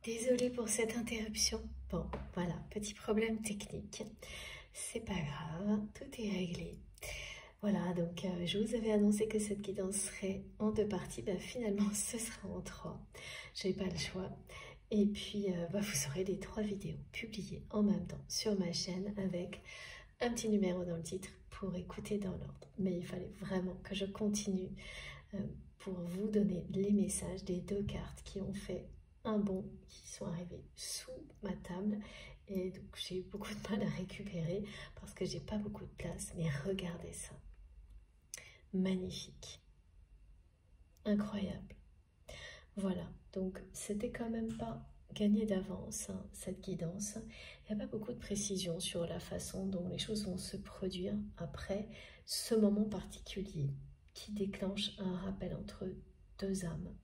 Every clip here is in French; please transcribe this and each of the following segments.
Désolée pour cette interruption. Bon, voilà, petit problème technique. C'est pas grave, tout est réglé. Voilà, donc je vous avais annoncé que cette guidance serait en 2 parties. Ben, finalement, ce sera en 3. J'ai pas le choix. Et puis, vous aurez les 3 vidéos publiées en même temps sur ma chaîne avec un petit numéro dans le titre pour écouter dans l'ordre. Mais il fallait vraiment que je continue pour vous donner les messages des 2 cartes qui ont fait un bond, qui sont arrivés sous ma table. Et donc, j'ai eu beaucoup de mal à récupérer parce que j'ai pas beaucoup de place. Mais regardez ça. Magnifique. Incroyable. Voilà, donc c'était quand même pas gagné d'avance, hein, cette guidance. Il n'y a pas beaucoup de précision sur la façon dont les choses vont se produire après ce moment particulier qui déclenche un rappel entre 2 âmes,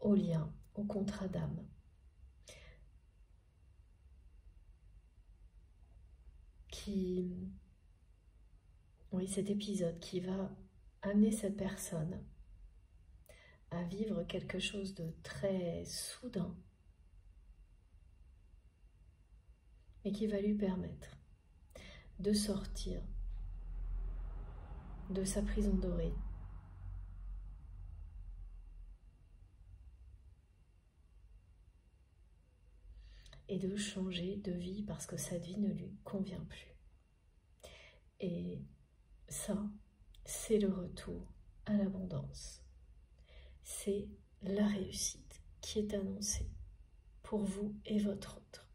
au lien, au contrat d'âme. Oui, cet épisode qui va amener cette personne à vivre quelque chose de très soudain, mais qui va lui permettre de sortir de sa prison dorée et de changer de vie parce que cette vie ne lui convient plus. Et ça, c'est le retour à l'abondance. C'est la réussite qui est annoncée pour vous et votre autre.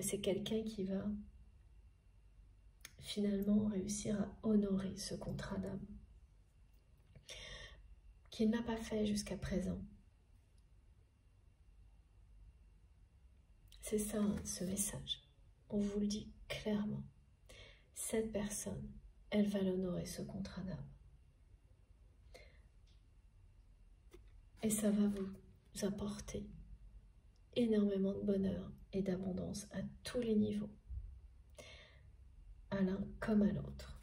C'est quelqu'un qui va finalement réussir à honorer ce contrat d'âme qu'il n'a pas fait jusqu'à présent. C'est ça, ce message. On vous le dit clairement. Cette personne, elle va l'honorer, ce contrat d'âme. Et ça va vous apporter énormément de bonheur et d'abondance à tous les niveaux, à l'un comme à l'autre.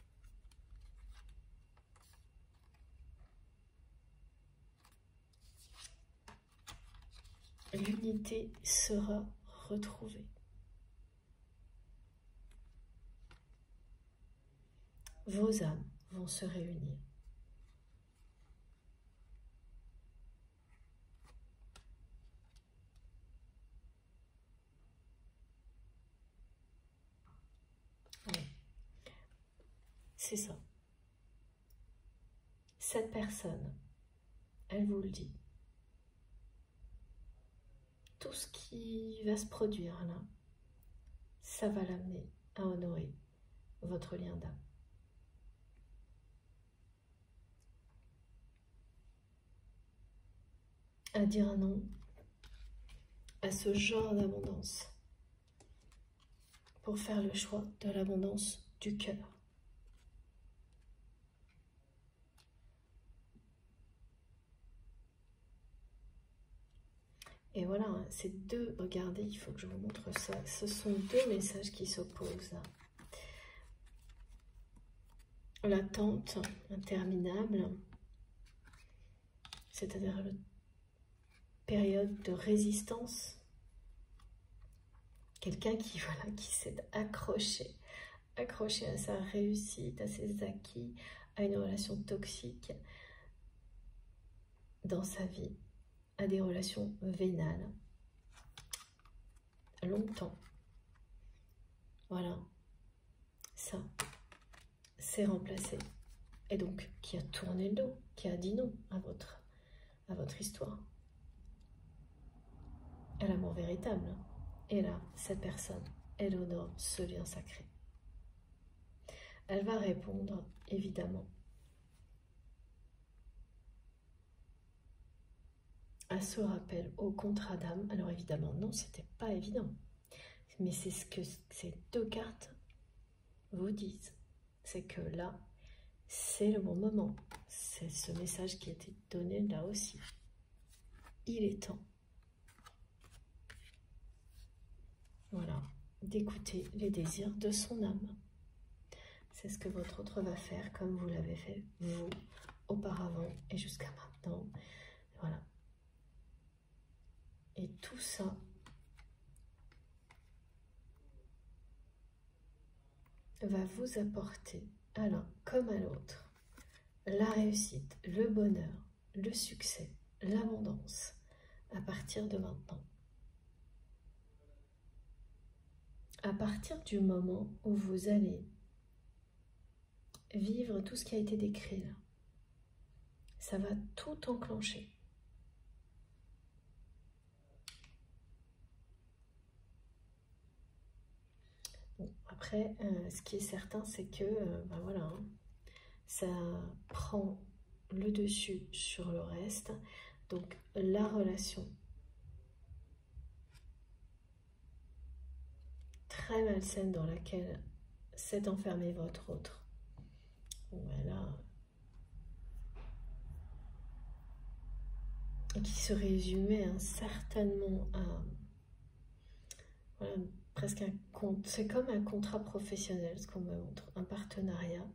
L'unité sera retrouvée. Vos âmes vont se réunir. Oui, c'est ça. Cette personne, elle vous le dit. Tout ce qui va se produire là, ça va l'amener à honorer votre lien d'âme. À dire un non à ce genre d'abondance pour faire le choix de l'abondance du cœur. Et voilà, ces deux, regardez, il faut que je vous montre ça, ce sont 2 messages qui s'opposent. L'attente interminable, c'est-à-dire la période de résistance. Quelqu'un qui, voilà, qui s'est accroché à sa réussite, à ses acquis, à une relation toxique dans sa vie, à des relations vénales, longtemps. Voilà, ça, c'est remplacé. Et donc, qui a tourné le dos, qui a dit non à votre histoire, à l'amour véritable. Et là, cette personne, elle honore ce lien sacré. Elle va répondre, évidemment, à ce rappel au contrat d'âme. Alors évidemment, non, c'était pas évident. Mais c'est ce que ces 2 cartes vous disent. C'est que là, c'est le bon moment. C'est ce message qui a été donné là aussi. Il est temps. Voilà, d'écouter les désirs de son âme. C'est ce que votre autre va faire comme vous l'avez fait, vous, auparavant et jusqu'à maintenant. Voilà. tout ça va vous apporter, à l'un comme à l'autre, la réussite, le bonheur, le succès, l'abondance, à partir de maintenant. À partir du moment où vous allez vivre tout ce qui a été décrit là, ça va tout enclencher. Bon, après, ce qui est certain, c'est que ben voilà, hein, ça prend le dessus sur le reste. Donc la relation très malsaine dans laquelle s'est enfermé votre autre. Bon, ben là, qui se résumait hein, certainement à voilà, presque un compte. C'est comme un contrat professionnel, ce qu'on me montre, un partenariat.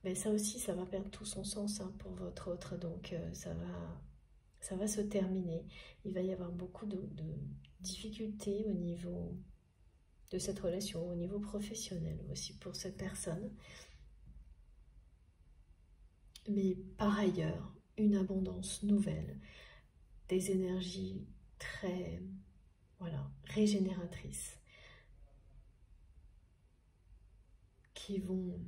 Mais ça aussi, ça va perdre tout son sens hein, pour votre autre, donc ça va se terminer. Il va y avoir beaucoup de difficultés au niveau de cette relation, au niveau professionnel aussi pour cette personne. Mais par ailleurs, une abondance nouvelle, des énergies très voilà, régénératrices qui vont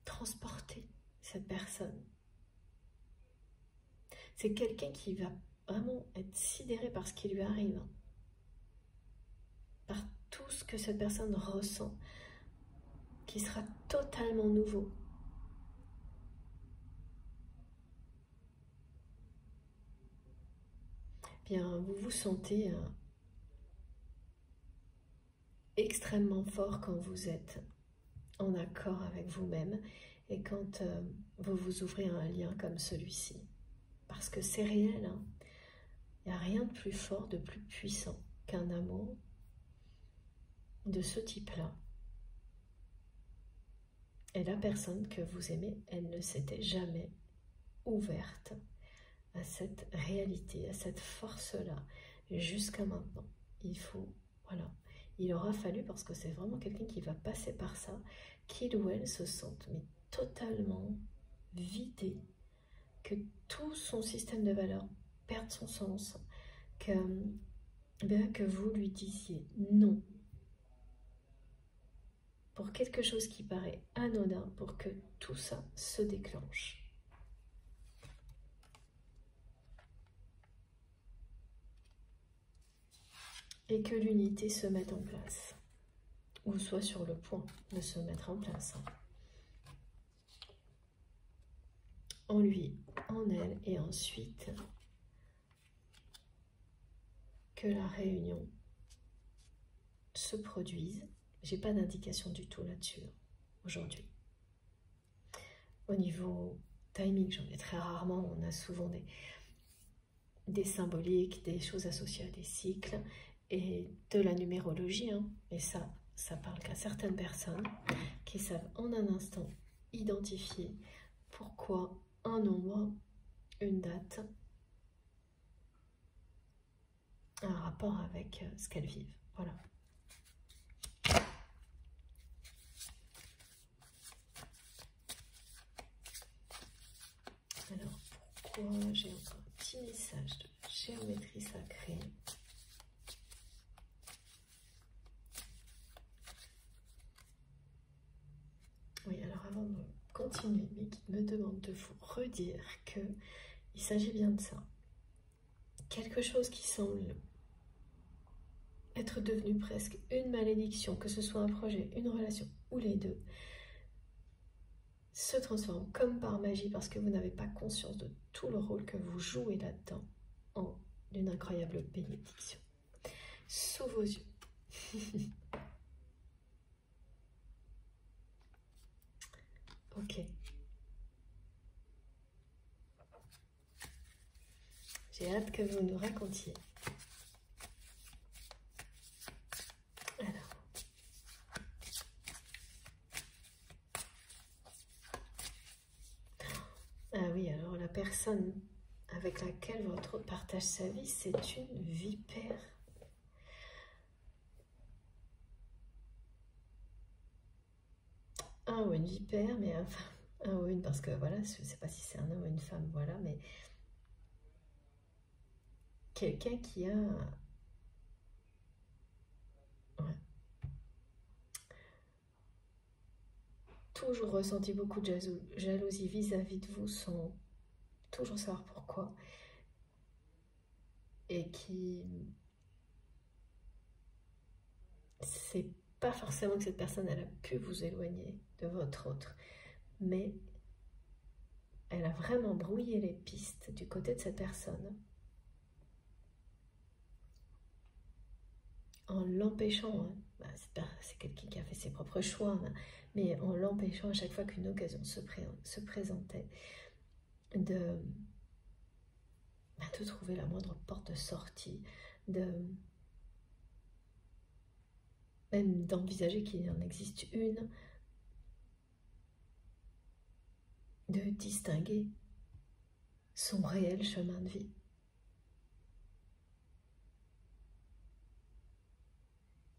transporter cette personne. C'est quelqu'un qui va vraiment être sidéré par ce qui lui arrive, par tout ce que cette personne ressent, qui sera totalement nouveau. Bien, vous vous sentez extrêmement fort quand vous êtes en accord avec vous-même et quand vous vous ouvrez à un lien comme celui-ci. Parce que c'est réel, hein. Il n'y a rien de plus fort, de plus puissant qu'un amour de ce type-là. Et la personne que vous aimez, elle ne s'était jamais ouverte à cette réalité, à cette force-là, jusqu'à maintenant. Il faut, voilà, il aura fallu, parce que c'est vraiment quelqu'un qui va passer par ça, qu'il ou elle se sente mais totalement vidé, que tout son système de valeurs perde son sens, que vous lui disiez non pour quelque chose qui paraît anodin, pour que tout ça se déclenche. Et que l'unité se mette en place, ou soit sur le point de se mettre en place. En lui, en elle, et ensuite que la réunion se produise. J'ai pas d'indication du tout là-dessus aujourd'hui. Au niveau timing, j'en ai très rarement, on a souvent des symboliques, des choses associées à des cycles et de la numérologie, hein. Et ça parle qu'à certaines personnes qui savent en un instant identifier pourquoi un nombre, une date, un rapport avec ce qu'elles vivent. Voilà. Alors, pourquoi j'ai encore un petit message de géométrie sacrée? Oui, alors avant de continuer, mes guides me demandent de vous redire que il s'agit bien de ça. Quelque chose qui semble être devenu presque une malédiction, que ce soit un projet, une relation ou les deux, se transforme comme par magie parce que vous n'avez pas conscience de tout le rôle que vous jouez là-dedans en une incroyable bénédiction. Sous vos yeux. Ok. J'ai hâte que vous nous racontiez. Alors. Ah oui, alors la personne avec laquelle votre autre partage sa vie, c'est une vipère. Un ou une vipère, mais enfin, un ou une, parce que voilà, je ne sais pas si c'est un homme ou une femme, voilà, mais quelqu'un qui a... Ouais, toujours ressenti beaucoup de jalousie vis-à-vis de vous sans toujours savoir pourquoi, et qui... C'est pas forcément que cette personne, elle a pu vous éloigner de votre autre, mais elle a vraiment brouillé les pistes du côté de cette personne en l'empêchant, hein, c'est quelqu'un qui a fait ses propres choix, hein, mais en l'empêchant à chaque fois qu'une occasion se présentait de trouver la moindre porte de sortie, même d'envisager qu'il en existe une, de distinguer son réel chemin de vie.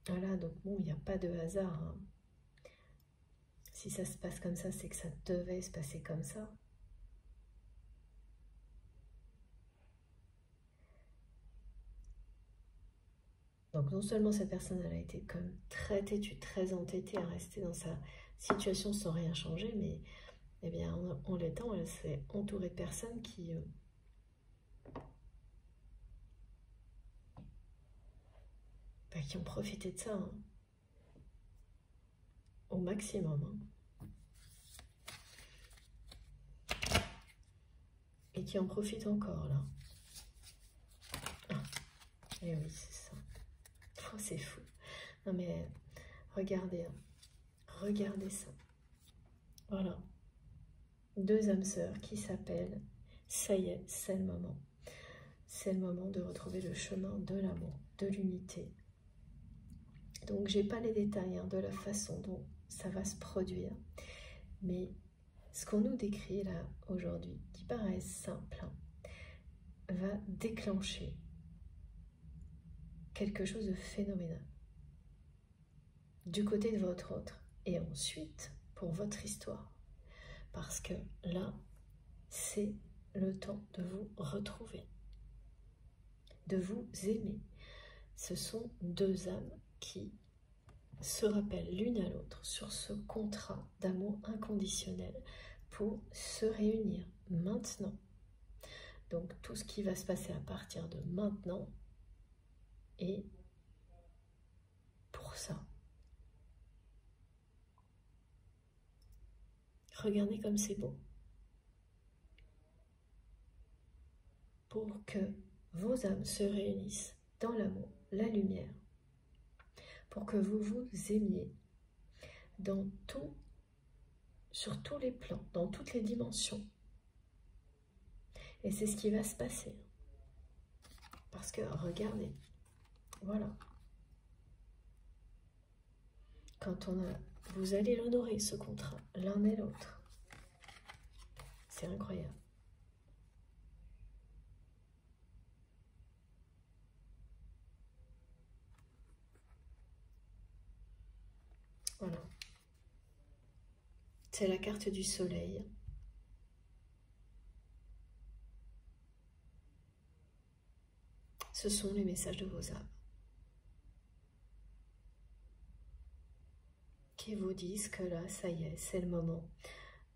Voilà, donc bon, il n'y a pas de hasard, hein. Si ça se passe comme ça, c'est que ça devait se passer comme ça. Donc non seulement cette personne, elle a été comme très têtue, très entêtée à rester dans sa situation sans rien changer, mais eh bien, en l'étant, elle s'est entourée de personnes qui ont profité de ça, hein, au maximum, hein. Et qui en profitent encore, là. Ah, et oui, c'est ça. Oh, c'est fou. Non mais, regardez, hein. Regardez ça. Voilà. Deux âmes sœurs qui s'appellent « Ça y est, c'est le moment ». C'est le moment de retrouver le chemin de l'amour, de l'unité. Donc, j'ai pas les détails, hein, de la façon dont ça va se produire. Mais ce qu'on nous décrit là aujourd'hui, qui paraît simple, hein, va déclencher quelque chose de phénoménal du côté de votre autre et ensuite pour votre histoire. Parce que là, c'est le temps de vous retrouver, de vous aimer. Ce sont deux âmes qui se rappellent l'une à l'autre sur ce contrat d'amour inconditionnel pour se réunir maintenant. Donc tout ce qui va se passer à partir de maintenant est pour ça. Regardez comme c'est beau. Pour que vos âmes se réunissent dans l'amour, la lumière, pour que vous vous aimiez dans tout, sur tous les plans, dans toutes les dimensions. Et c'est ce qui va se passer. Parce que, regardez, voilà. Quand vous allez l'honorer, ce contrat, l'un et l'autre. C'est incroyable. Voilà. C'est la carte du soleil. Ce sont les messages de vos âmes qui vous disent que là, ça y est, c'est le moment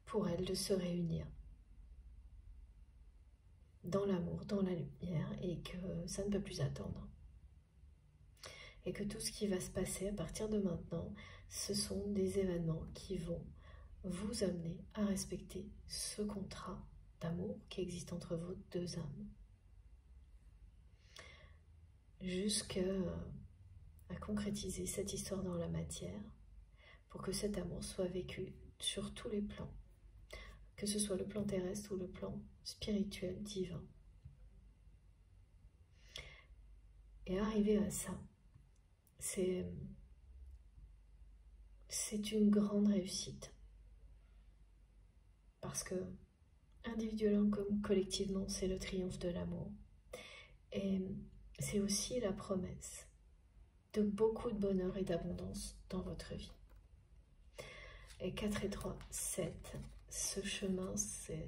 pour elles de se réunir dans l'amour, dans la lumière, et que ça ne peut plus attendre. Et que tout ce qui va se passer à partir de maintenant, ce sont des événements qui vont vous amener à respecter ce contrat d'amour qui existe entre vos deux âmes. Jusqu'à concrétiser cette histoire dans la matière pour que cet amour soit vécu sur tous les plans, que ce soit le plan terrestre ou le plan spirituel, divin. Et arriver à ça, c'est une grande réussite. Parce que individuellement comme collectivement, c'est le triomphe de l'amour. Et c'est aussi la promesse de beaucoup de bonheur et d'abondance dans votre vie. Et 4 et 3, 7, ce chemin, c'est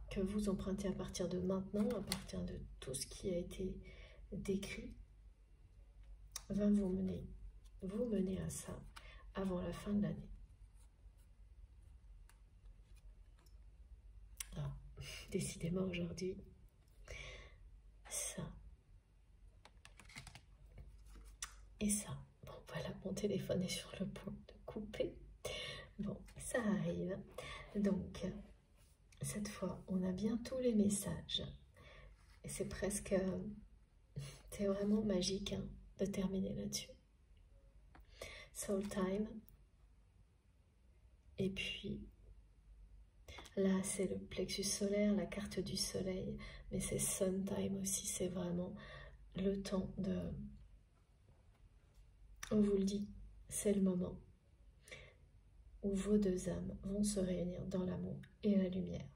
que vous empruntez à partir de maintenant, à partir de tout ce qui a été décrit, va vous mener à ça avant la fin de l'année. Ah, décidément aujourd'hui, ça et ça. Bon, voilà, mon téléphone est sur le point de couper. Bon, ça arrive. Donc, cette fois, on a bien tous les messages. Et c'est presque... c'est vraiment magique hein, de terminer là-dessus. Soul Time. Et puis, là, c'est le plexus solaire, la carte du soleil. Mais c'est Sun Time aussi, c'est vraiment le temps de... On vous le dit, c'est le moment où vos deux âmes vont se réunir dans l'amour et la lumière.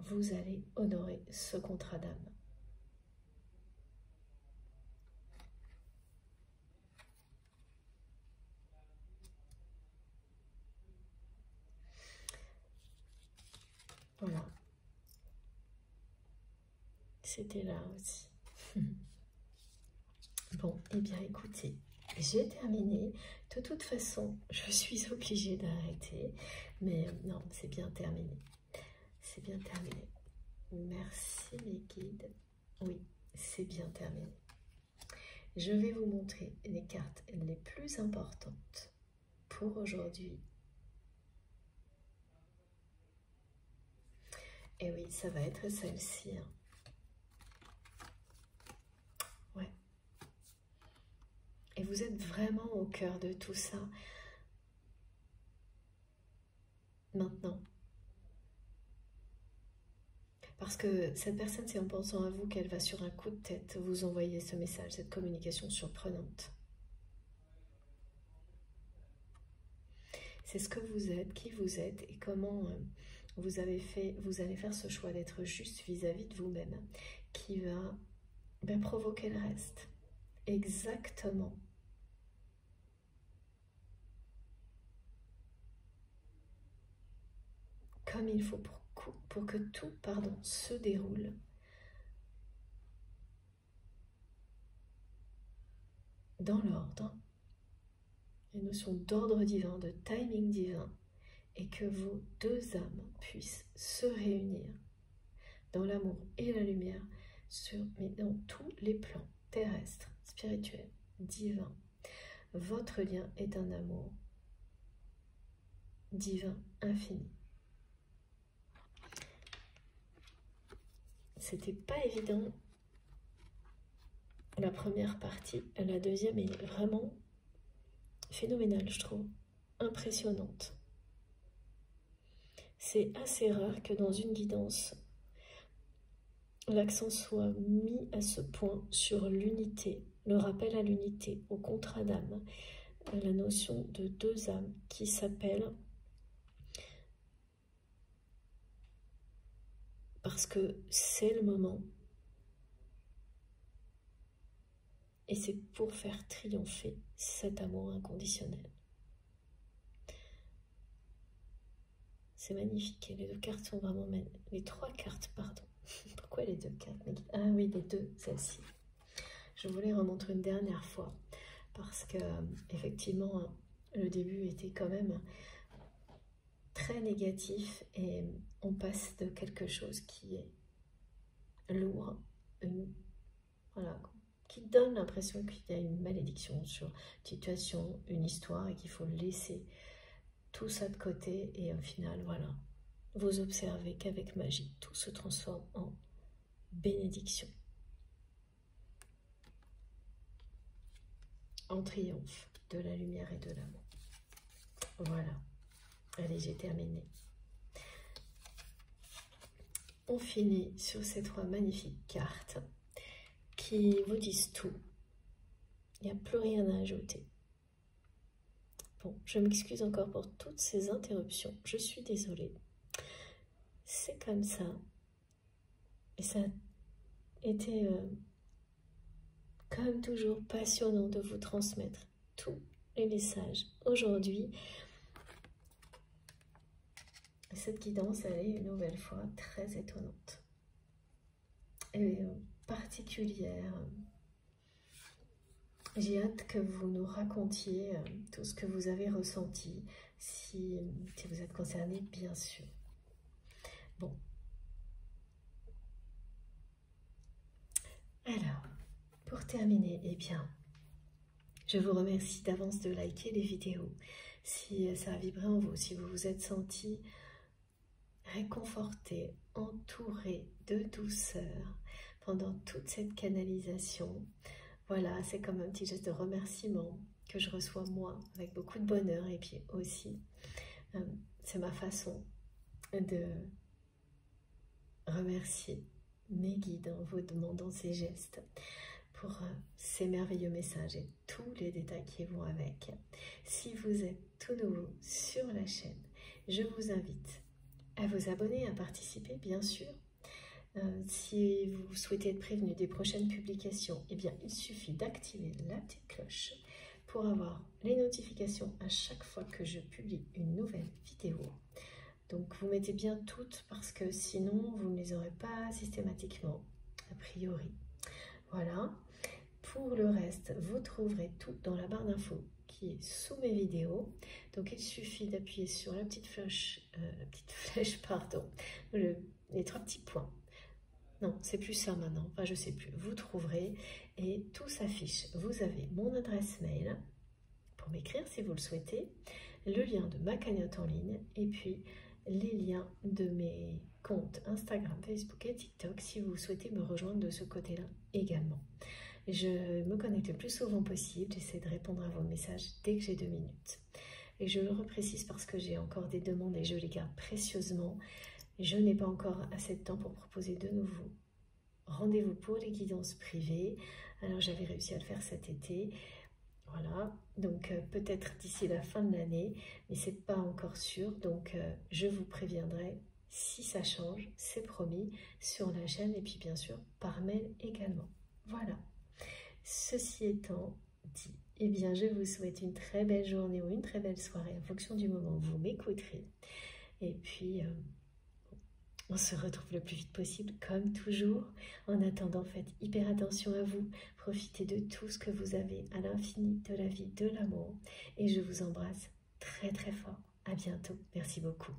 Vous allez honorer ce contrat d'âme. Voilà. C'était là aussi. Bon, eh bien écoutez, j'ai terminé. De toute façon, je suis obligée d'arrêter. Mais non, c'est bien terminé. C'est bien terminé. Merci mes guides. Oui, c'est bien terminé. Je vais vous montrer les cartes les plus importantes pour aujourd'hui. Et oui, ça va être celle-ci. Hein. Ouais. Et vous êtes vraiment au cœur de tout ça. Maintenant. Parce que cette personne, c'est en pensant à vous qu'elle va sur un coup de tête vous envoyer ce message, cette communication surprenante. C'est ce que vous êtes, qui vous êtes et comment vous allez faire ce choix d'être juste vis-à-vis de vous-même qui va provoquer le reste. Exactement. Comme il faut pour que tout se déroule dans l'ordre, une notion d'ordre divin, de timing divin, et que vos deux âmes puissent se réunir dans l'amour et la lumière, mais dans tous les plans terrestres, spirituels, divins. Votre lien est un amour divin infini. C'était pas évident la première partie, la deuxième est vraiment phénoménale, je trouve, impressionnante. C'est assez rare que dans une guidance, l'accent soit mis à ce point sur l'unité, le rappel à l'unité, au contrat d'âme, la notion de deux âmes qui s'appellent parce que c'est le moment et c'est pour faire triompher cet amour inconditionnel. C'est magnifique et les deux cartes sont vraiment magnifiques. Les trois cartes, pardon. Pourquoi les deux cartes? Ah oui, les deux, celle-ci. Je voulais remontrer une dernière fois parce que effectivement le début était quand même très négatif et on passe de quelque chose qui est lourd, voilà, qui donne l'impression qu'il y a une malédiction sur une situation, une histoire et qu'il faut laisser tout ça de côté et au final, voilà, vous observez qu'avec magie, tout se transforme en bénédiction, en triomphe de la lumière et de l'amour. Voilà, allez, j'ai terminé. On finit sur ces trois magnifiques cartes qui vous disent tout. Il n'y a plus rien à ajouter. Bon, je m'excuse encore pour toutes ces interruptions. Je suis désolée. C'est comme ça. Et ça a été, comme toujours, passionnant de vous transmettre tous les messages. Aujourd'hui, cette guidance, elle est une nouvelle fois très étonnante et particulière. J'ai hâte que vous nous racontiez tout ce que vous avez ressenti, si vous êtes concerné, bien sûr. Bon. Alors, pour terminer, eh bien, je vous remercie d'avance de liker les vidéos. Si ça a vibré en vous, si vous vous êtes senti réconforté, entouré de douceur pendant toute cette canalisation, voilà, c'est comme un petit geste de remerciement que je reçois moi avec beaucoup de bonheur. Et puis aussi, c'est ma façon de remercier mes guides en vous demandant ces gestes pour ces merveilleux messages et tous les détails qui vont avec. Si vous êtes tout nouveau sur la chaîne, je vous invite à vous abonner, à participer, bien sûr. Si vous souhaitez être prévenu des prochaines publications, eh bien, il suffit d'activer la petite cloche pour avoir les notifications à chaque fois que je publie une nouvelle vidéo. Donc, vous mettez bien toutes parce que sinon, vous ne les aurez pas systématiquement, a priori. Voilà. Pour le reste, vous trouverez tout dans la barre d'infos qui est sous mes vidéos. Donc, il suffit d'appuyer sur la petite flèche, pardon, les trois petits points. Non, c'est plus ça maintenant. Enfin, je sais plus. Vous trouverez et tout s'affiche. Vous avez mon adresse mail pour m'écrire si vous le souhaitez, le lien de ma cagnotte en ligne et puis les liens de mes comptes Instagram, Facebook et TikTok si vous souhaitez me rejoindre de ce côté-là également. Je me connecte le plus souvent possible. J'essaie de répondre à vos messages dès que j'ai 2 minutes. Et je le reprécise parce que j'ai encore des demandes et je les garde précieusement. Je n'ai pas encore assez de temps pour proposer de nouveaux rendez-vous pour les guidances privées. Alors j'avais réussi à le faire cet été. Voilà, donc peut-être d'ici la fin de l'année, mais c'est pas encore sûr. Donc je vous préviendrai si ça change, c'est promis, sur la chaîne et puis bien sûr par mail également. Voilà. Ceci étant dit, eh bien je vous souhaite une très belle journée ou une très belle soirée en fonction du moment où vous m'écouterez. Et puis, on se retrouve le plus vite possible, comme toujours. En attendant, faites hyper attention à vous. Profitez de tout ce que vous avez à l'infini, de la vie, de l'amour. Et je vous embrasse très très fort. À bientôt. Merci beaucoup.